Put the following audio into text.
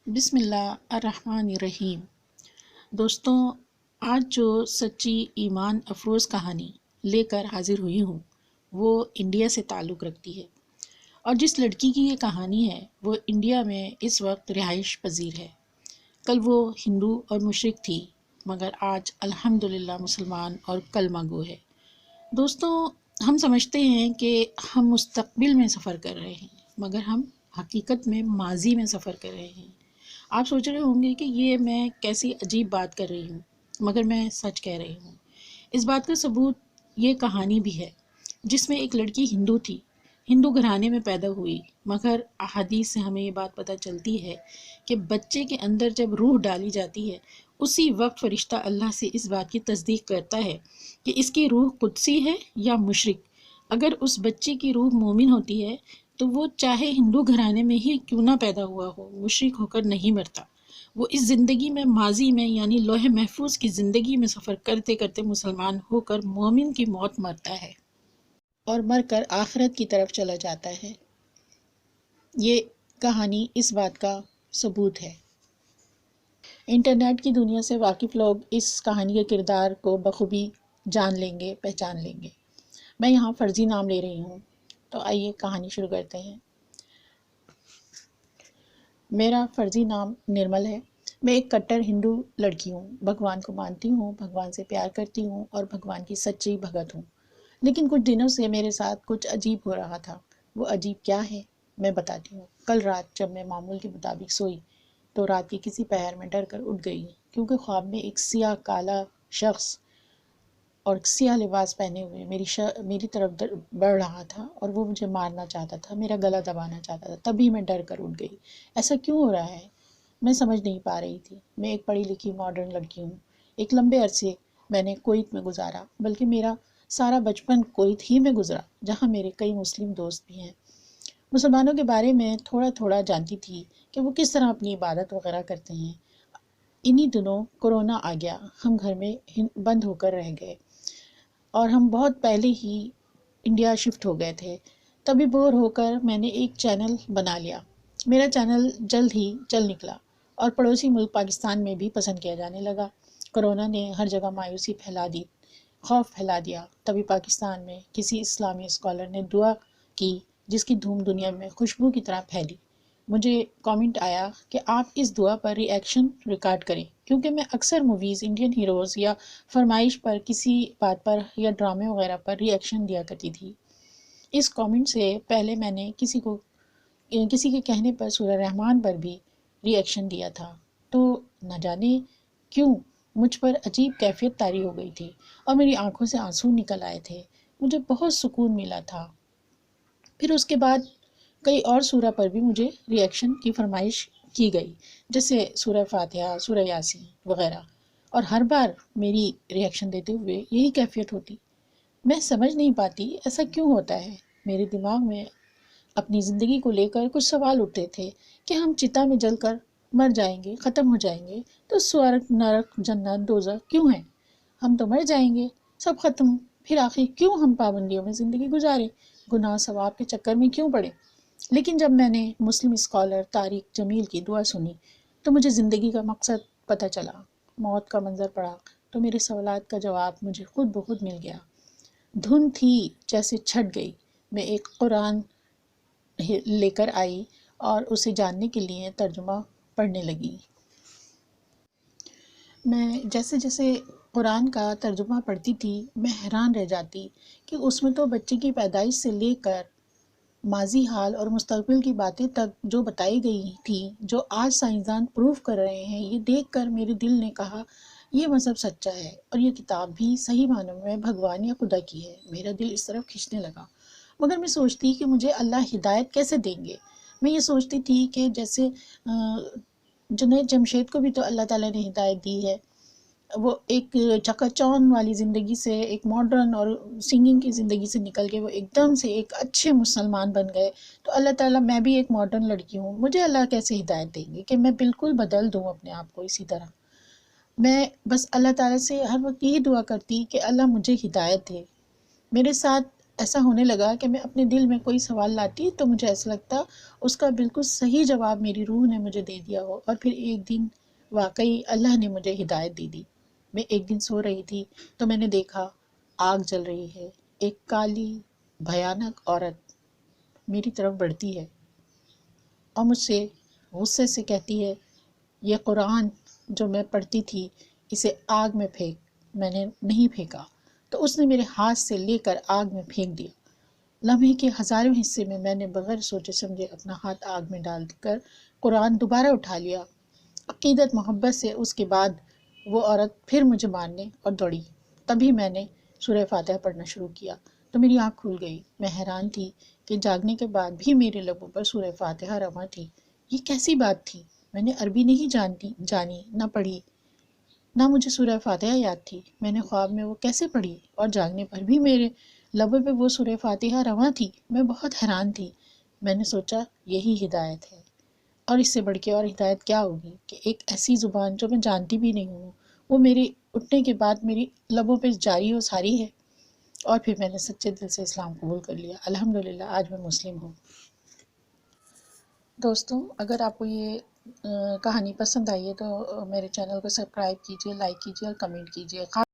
بسم اللہ الرحمن الرحیم۔ دوستوں، آج جو سچی ایمان افروز کہانی لے کر حاضر ہوئی ہوں وہ انڈیا سے تعلق رکھتی ہے، اور جس لڑکی کی یہ کہانی ہے وہ انڈیا میں اس وقت رہائش پذیر ہے۔ کل وہ ہندو اور مشرک تھی، مگر آج الحمدللہ مسلمان اور کلمہ گو ہے۔ دوستوں، ہم سمجھتے ہیں کہ ہم مستقبل میں سفر کر رہے ہیں، مگر ہم حقیقت میں ماضی میں سفر کر رہے ہیں۔ آپ سوچ رہے ہوں گے کہ یہ میں کیسی عجیب بات کر رہی ہوں، مگر میں سچ کہہ رہی ہوں۔ اس بات کا ثبوت یہ کہانی بھی ہے، جس میں ایک لڑکی ہندو تھی، ہندو گھرانے میں پیدا ہوئی، مگر احادیث سے ہمیں یہ بات پتہ چلتی ہے کہ بچے کے اندر جب روح ڈالی جاتی ہے، اسی وقت فرشتہ اللہ سے اس بات کی تصدیق کرتا ہے کہ اس کی روح قدسی ہے یا مشرک۔ اگر اس بچے کی روح مومن ہوتی ہے تو وہ چاہے ہندو گھرانے میں ہی کیوں نہ پیدا ہوا ہو، مشرک ہو کر نہیں مرتا۔ وہ اس زندگی میں ماضی میں یعنی لوح محفوظ کی زندگی میں سفر کرتے کرتے مسلمان ہو کر مومن کی موت مرتا ہے اور مر کر آخرت کی طرف چلا جاتا ہے۔ یہ کہانی اس بات کا ثبوت ہے۔ انٹرنیٹ کی دنیا سے واقف لوگ اس کہانی کے کردار کو بخوبی جان لیں گے، پہچان لیں گے۔ میں یہاں فرضی نام لے رہی ہوں، تو آئیے کہانی شروع کرتے ہیں۔ میرا فرضی نام نرمل ہے۔ میں ایک کٹر ہندو لڑکی ہوں، بھگوان کو مانتی ہوں، بھگوان سے پیار کرتی ہوں اور بھگوان کی سچی بھگت ہوں۔ لیکن کچھ دنوں سے میرے ساتھ کچھ عجیب ہو رہا تھا۔ وہ عجیب کیا ہے، میں بتاتی ہوں۔ کل رات جب میں معمول کے مطابق سوئی تو رات کے کسی پہر میں ڈر کر اٹھ گئی، کیونکہ خواب میں ایک سیاہ کالا شخص اور سیاہ لباس پہنے ہوئے میری طرف بڑھ رہا تھا، اور وہ مجھے مارنا چاہتا تھا، میرا گلا دبانا چاہتا تھا۔ تبھی میں ڈر کر اٹھ گئی۔ ایسا کیوں ہو رہا ہے، میں سمجھ نہیں پا رہی تھی۔ میں ایک پڑھی لکھی ماڈرن لڑکی ہوں۔ ایک لمبے عرصے میں نے کویت میں گزارا، بلکہ میرا سارا بچپن کویت ہی میں گزرا، جہاں میرے کئی مسلم دوست بھی ہیں۔ مسلمانوں کے بارے میں تھوڑا تھوڑا جانتی تھی کہ وہ کس طرح اپنی عبادت وغیرہ کرتے ہیں۔ انہی دنوں کورونا آ گیا، ہم گھر میں بند ہو کر رہ گئے، اور ہم بہت پہلے ہی انڈیا شفٹ ہو گئے تھے۔ تبھی بور ہو کر میں نے ایک چینل بنا لیا۔ میرا چینل جلد ہی چل نکلا اور پڑوسی ملک پاکستان میں بھی پسند کیا جانے لگا۔ کورونا نے ہر جگہ مایوسی پھیلا دی، خوف پھیلا دیا۔ تبھی پاکستان میں کسی اسلامی اسکالر نے دعا کی، جس کی دھوم دنیا میں خوشبو کی طرح پھیلی۔ مجھے کامنٹ آیا کہ آپ اس دعا پر ری ایکشن ریکارڈ کریں، کیونکہ میں اکثر موویز، انڈین ہیروز یا فرمائش پر کسی بات پر یا ڈرامے وغیرہ پر ری ایکشن دیا کرتی تھی۔ اس کامنٹ سے پہلے میں نے کسی کے کہنے پر سورہ رحمان پر بھی ری ایکشن دیا تھا، تو نہ جانے کیوں مجھ پر عجیب کیفیت طاری ہو گئی تھی اور میری آنکھوں سے آنسو نکل آئے تھے۔ مجھے بہت سکون ملا تھا۔ پھر اس کے بعد کئی اور سورہ پر بھی مجھے ری ایکشن کی فرمائش کی گئی، جیسے سورہ فاتحہ، سورہ یاسین وغیرہ، اور ہر بار میری ری ایکشن دیتے ہوئے یہی کیفیت ہوتی۔ میں سمجھ نہیں پاتی ایسا کیوں ہوتا ہے۔ میرے دماغ میں اپنی زندگی کو لے کر کچھ سوال اٹھتے تھے کہ ہم چتا میں جل کر مر جائیں گے، ختم ہو جائیں گے، تو سورگ، نرک، جنت، دوزخ کیوں ہیں؟ ہم تو مر جائیں گے، سب ختم، پھر آخر کیوں ہم پابندیوں میں زندگی گزاریں، گناہ ثواب کے چکر میں کیوں پڑے؟ لیکن جب میں نے مسلم اسکالر طارق جمیل کی دعا سنی تو مجھے زندگی کا مقصد پتہ چلا۔ موت کا منظر پڑا تو میرے سوالات کا جواب مجھے خود بخود مل گیا۔ دھن تھی جیسے چھٹ گئی۔ میں ایک قرآن لے کر آئی اور اسے جاننے کے لیے ترجمہ پڑھنے لگی۔ میں جیسے جیسے قرآن کا ترجمہ پڑھتی تھی میں حیران رہ جاتی کہ اس میں تو بچے کی پیدائش سے لے کر ماضی حال اور مستقبل کی باتیں تک جو بتائی گئی تھیں، جو آج سائنسدان پروف کر رہے ہیں، یہ دیکھ کر میرے دل نے کہا یہ مذہب سچا ہے اور یہ کتاب بھی صحیح معنوں میں بھگوان یا خدا کی ہے۔ میرا دل اس طرف کھنچنے لگا، مگر میں سوچتی کہ مجھے اللہ ہدایت کیسے دیں گے۔ میں یہ سوچتی تھی کہ جیسے جنید جمشید کو بھی تو اللہ تعالیٰ نے ہدایت دی ہے، وہ ایک چکا چوند والی زندگی سے، ایک ماڈرن اور سنگنگ کی زندگی سے نکل کے وہ ایک دم سے ایک اچھے مسلمان بن گئے۔ تو اللہ تعالیٰ، میں بھی ایک ماڈرن لڑکی ہوں، مجھے اللہ کیسے ہدایت دیں گے کہ میں بالکل بدل دوں اپنے آپ کو اسی طرح۔ میں بس اللہ تعالیٰ سے ہر وقت یہی دعا کرتی کہ اللہ مجھے ہدایت دے۔ میرے ساتھ ایسا ہونے لگا کہ میں اپنے دل میں کوئی سوال لاتی تو مجھے ایسا لگتا اس کا بالکل صحیح جواب میری روح نے مجھے دے دیا ہو، اور پھر ایک دن واقعی اللہ نے مجھے ہدایت دی. میں ایک دن سو رہی تھی تو میں نے دیکھا آگ جل رہی ہے. ایک کالی بھیانک عورت میری طرف بڑھتی ہے اور مجھ سے غصے سے کہتی ہے، یہ قرآن جو میں پڑھتی تھی اسے آگ میں پھینک. میں نے نہیں پھینکا تو اس نے میرے ہاتھ سے لے کر آگ میں پھینک دیا. لمحے کے ہزاروں حصے میں نے بغیر سوچے سمجھے اپنا ہاتھ آگ میں ڈال کر قرآن دوبارہ اٹھا لیا. عقیدت محبت سے اس کے بعد وہ عورت پھر مجھے مارنے اور دوڑی. تبھی میں نے سورہ فاتحہ پڑھنا شروع کیا تو میری آنکھ کھل گئی. میں حیران تھی کہ جاگنے کے بعد بھی میرے لبوں پر سورہ فاتحہ رواں تھی. یہ کیسی بات تھی؟ میں نے عربی نہیں جانی نہ پڑھی، نہ مجھے سورہ فاتحہ یاد تھی. میں نے خواب میں وہ کیسے پڑھی اور جاگنے پر بھی میرے لبوں پہ وہ سورہ فاتحہ رواں تھی؟ میں بہت حیران تھی. میں نے سوچا یہی ہدایت ہے، اور اس سے بڑھ کے اور ہدایت کیا ہوگی کہ ایک ایسی زبان جو میں جانتی بھی نہیں ہوں وہ میری اٹھنے کے بعد میری لبوں پہ جاری و ساری ہے. اور پھر میں نے سچے دل سے اسلام قبول کر لیا. الحمدللہ آج میں مسلم ہوں. دوستوں، اگر آپ کو یہ کہانی پسند آئی ہے تو میرے چینل کو سبسکرائب کیجیے، لائک کیجیے اور کمنٹ کیجیے.